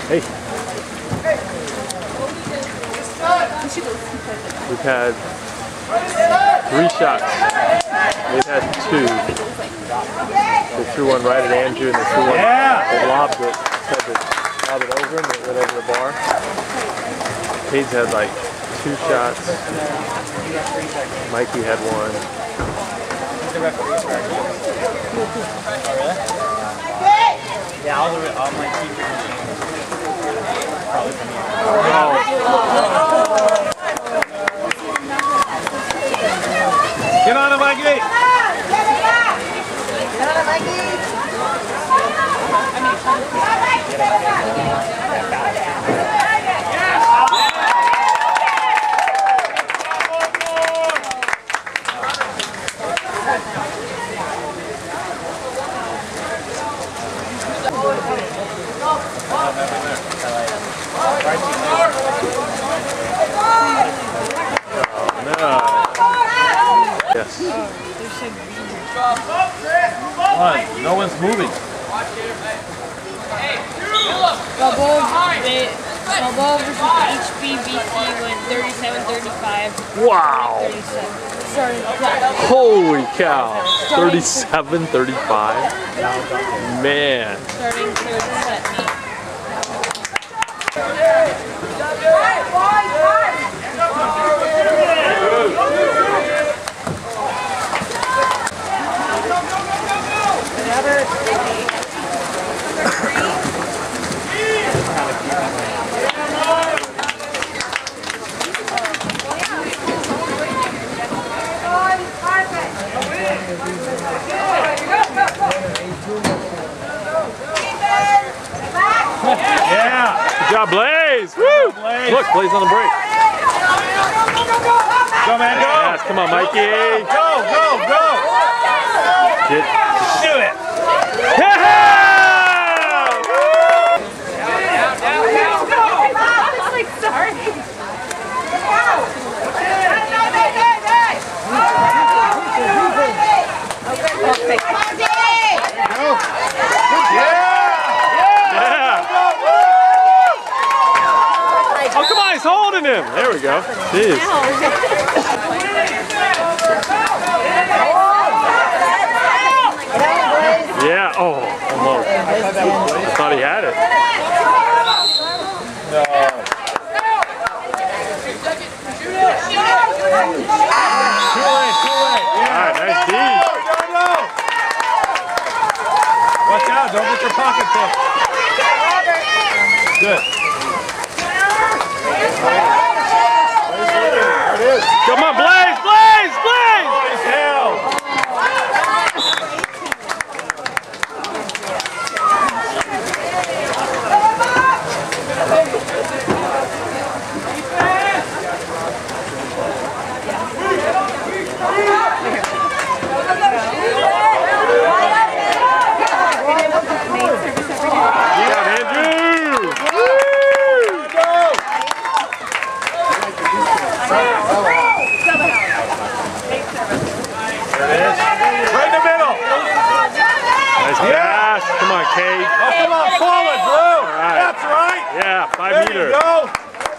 Hey. We've had 3 shots. They've had 2. They threw one right at Andrew and they threw one. They lobbed it. Tried to lob it over and it went over the bar. Paige had like 2 shots. Mikey had 1. The referee's right here. Oh, really? Yeah, all my teachers probably from here. Get on it, Mikey! Get on it, Mikey! Yes. No one's moving. Balboa versus HBBC went 37-35. Wow. 37. Sorry. Holy cow. 37-35. Man. Starting third set. Yeah! Good job, Blaze! Woo! Blaze. Look, Blaze on the break. Go, man, go! Yes, come on, Mikey! Go, go, go! Get. Do it! Yeah! Oh, come on, he's holding him. There we go. Jeez. Yeah, oh, almost. I thought he had it. No. Too late. Yeah. All right, nice D. Go. Watch out, don't get your pocket picked. Good. There it is. Come on, Blaze, Blaze, Blaze! Nice hell. Cade. Oh, come on, forward, Blue. Right. That's right. Yeah, 5 there meter. You go.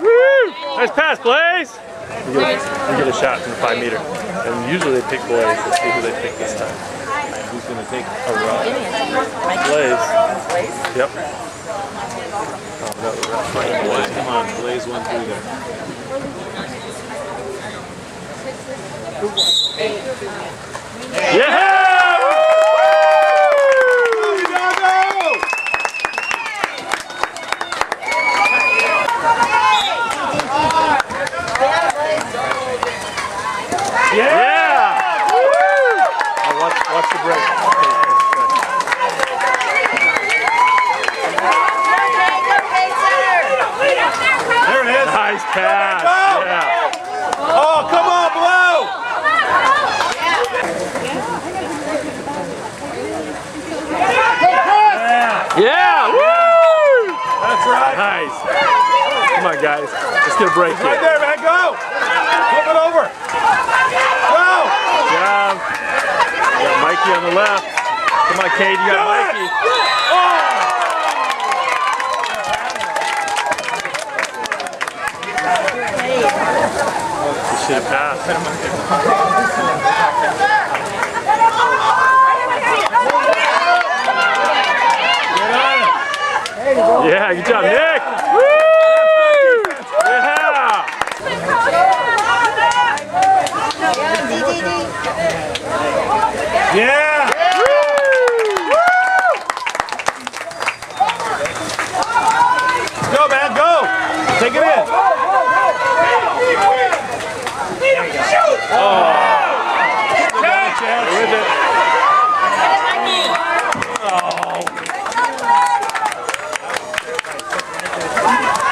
Woo! Nice pass, Blaze. You get a shot from the 5 meter. And usually they pick Blaze. Let's see who they pick this time. Who's going to take a run? Blaze. Yep. Oh, no, that's right. Blaze, come on. Blaze went through there. Yeah! Yeah! Woo! Oh, watch the break. There it is. Nice pass. Yeah. Oh, come on, Blue! Yeah! Woo! That's right. Nice. Come on, guys. Let's get a break here. Right there, man. Go! Flip it over. Go! Good job. You got Mikey on the left. Come on, Cade. You got Mikey. Oh! should have passed. Yeah, good job, Nick! Woo! Yeah! Yeah! Go, man, go! Take it in! Oh! With it.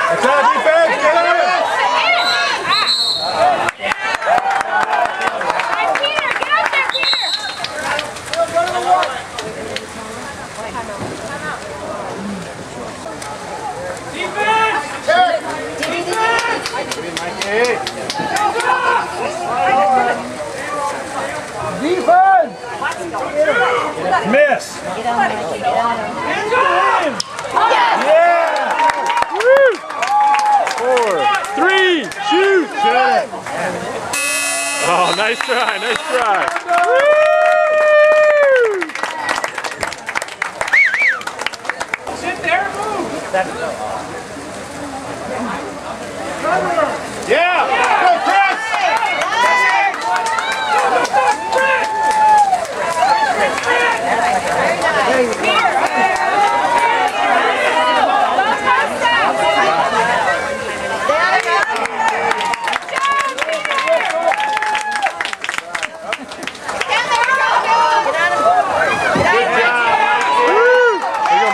What's that, defense? Get on it! Peter, get up there, Peter! Defense! Miss! Yeah! Woo! 4, 3, shoot! Oh, nice try, nice try. Woo! Sit there, move! Yeah! Go, Chris!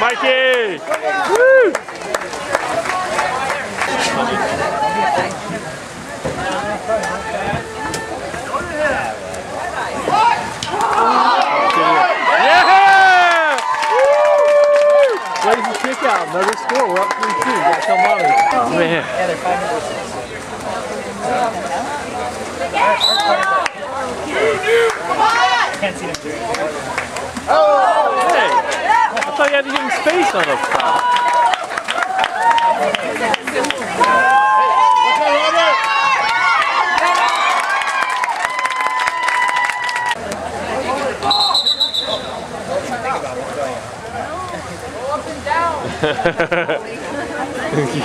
Mikey! Woo! Yeah! Woo! Lazy kick out, another score. We're up 3-2. Gotta come on. Oh man. Can't see them do it. Hey, I thought you had to give him space on those fouls.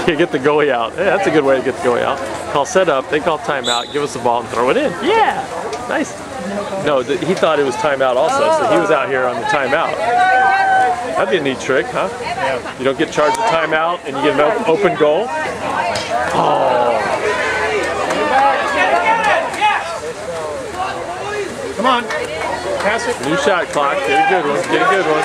You get the goalie out. Hey, that's a good way to get the goalie out. Call set up, they call timeout, give us the ball and throw it in. Yeah, nice. No, he thought it was timeout also, so he was out here on the timeout. That'd be a neat trick, huh? Yeah. You don't get charged a timeout and you get an open goal. Oh. Come on. Pass it. New shot clock. Get a good one. Get a good one.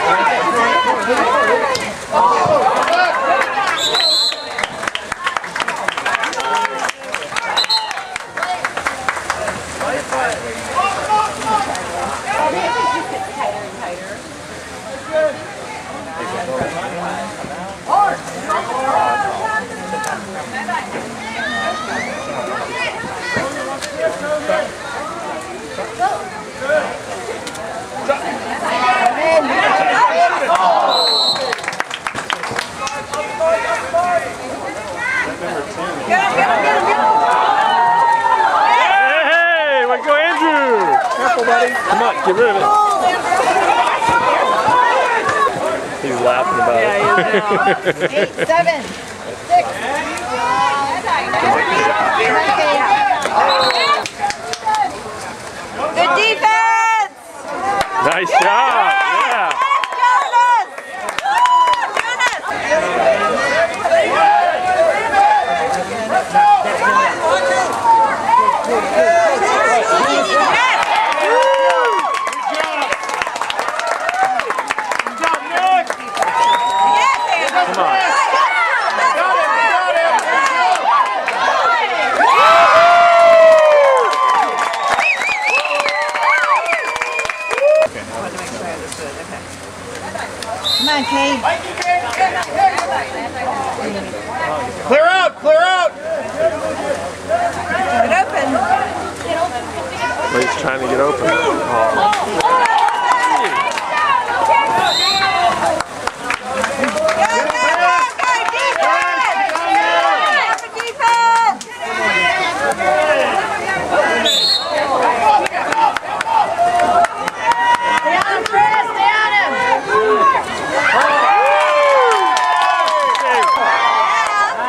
Hey, way to go, Andrew! Careful, buddy. Come on, get rid of it. He's laughing about it. 8, 7, 6. Good defense! Nice job! Yeah! Come on. Come on, Kate. Clear out! Clear out! Get open. But he's trying to get open. Oh.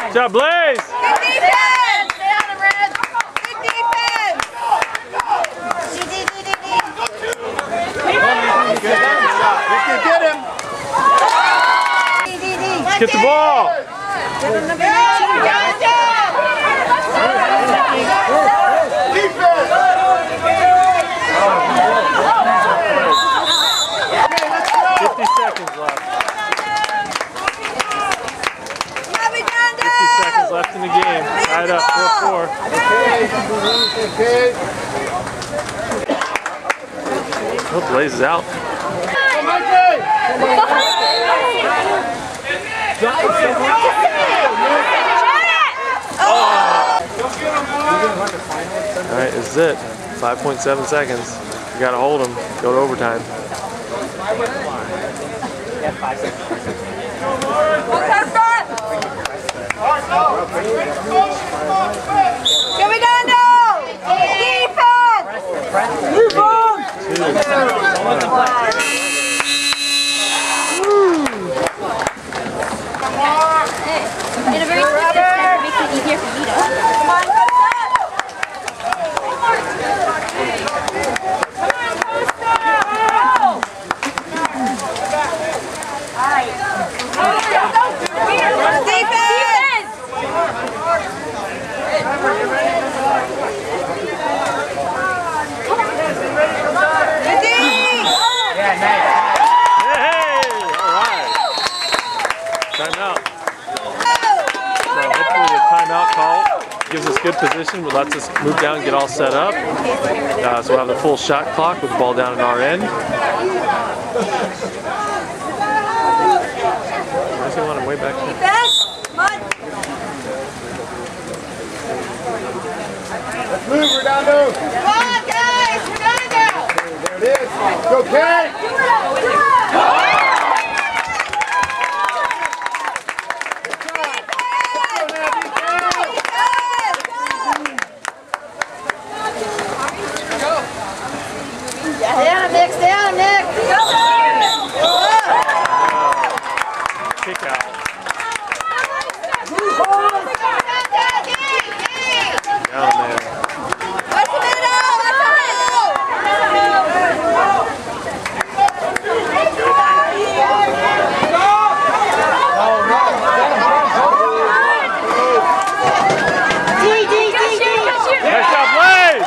Good job, Blaze! Good defense! Stay on him, Red! Good defense! Get him! Let's get the ball! Left in the game. Tied up 4-4. Oh, Blaze is out. Alright, this is it. 5.7 seconds. You gotta hold him. Go to overtime. Here we go, no! Defense! Move on! In a very quick distance, it makes it easier for Vito. Come on, gives us good position, but lets us move down and get all set up. So we'll have the full shot clock with the ball down in our end. I just want him way back there. Let's move, Redondo! Come on, guys! Redondo! There it is! Go, Kay! Down, Nick! Kickout. Down there. What's the middle? What's the middle? Nice job, Blaze!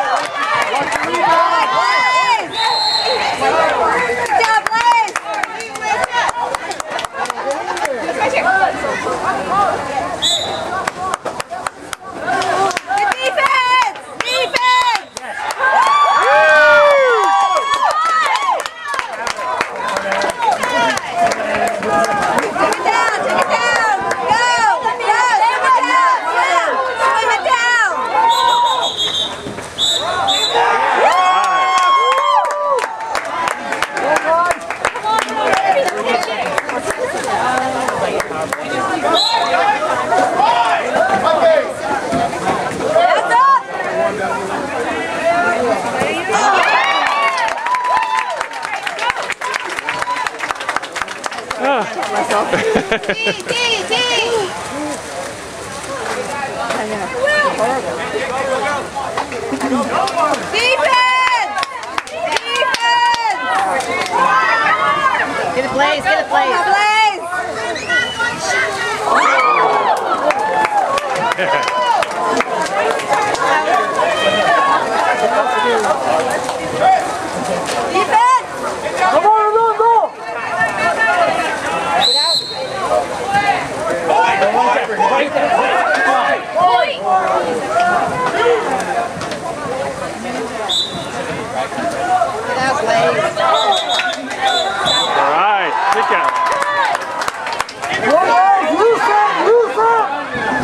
Get it, Blaze! Get it, Blaze! Defense! Come on, go, go! Alright, kick out.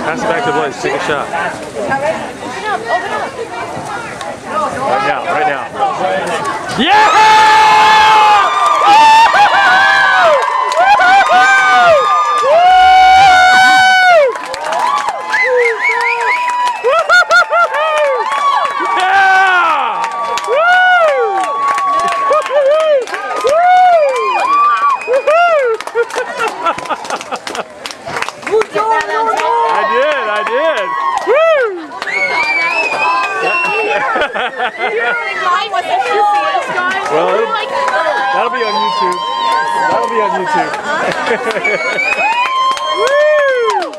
Pass it back to Blaze, take a shot. Open up. Right now. Yeah! I did. Well, that'll be on YouTube. That'll be on YouTube. Woo!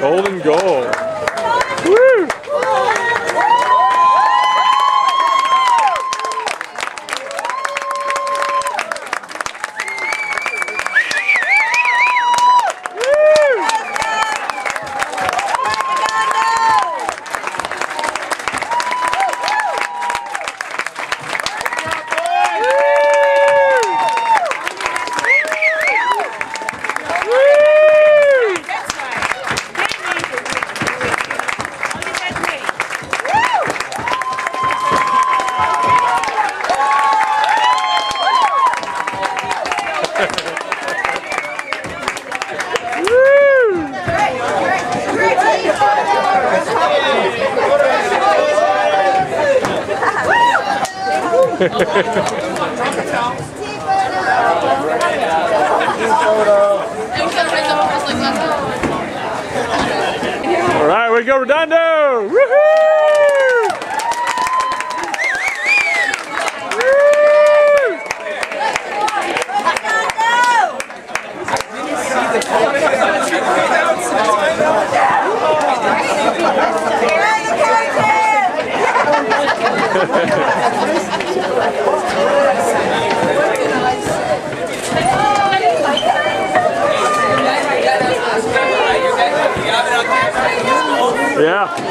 Golden goal. Woo! All right, we go Redondo! Woohoo! Yeah.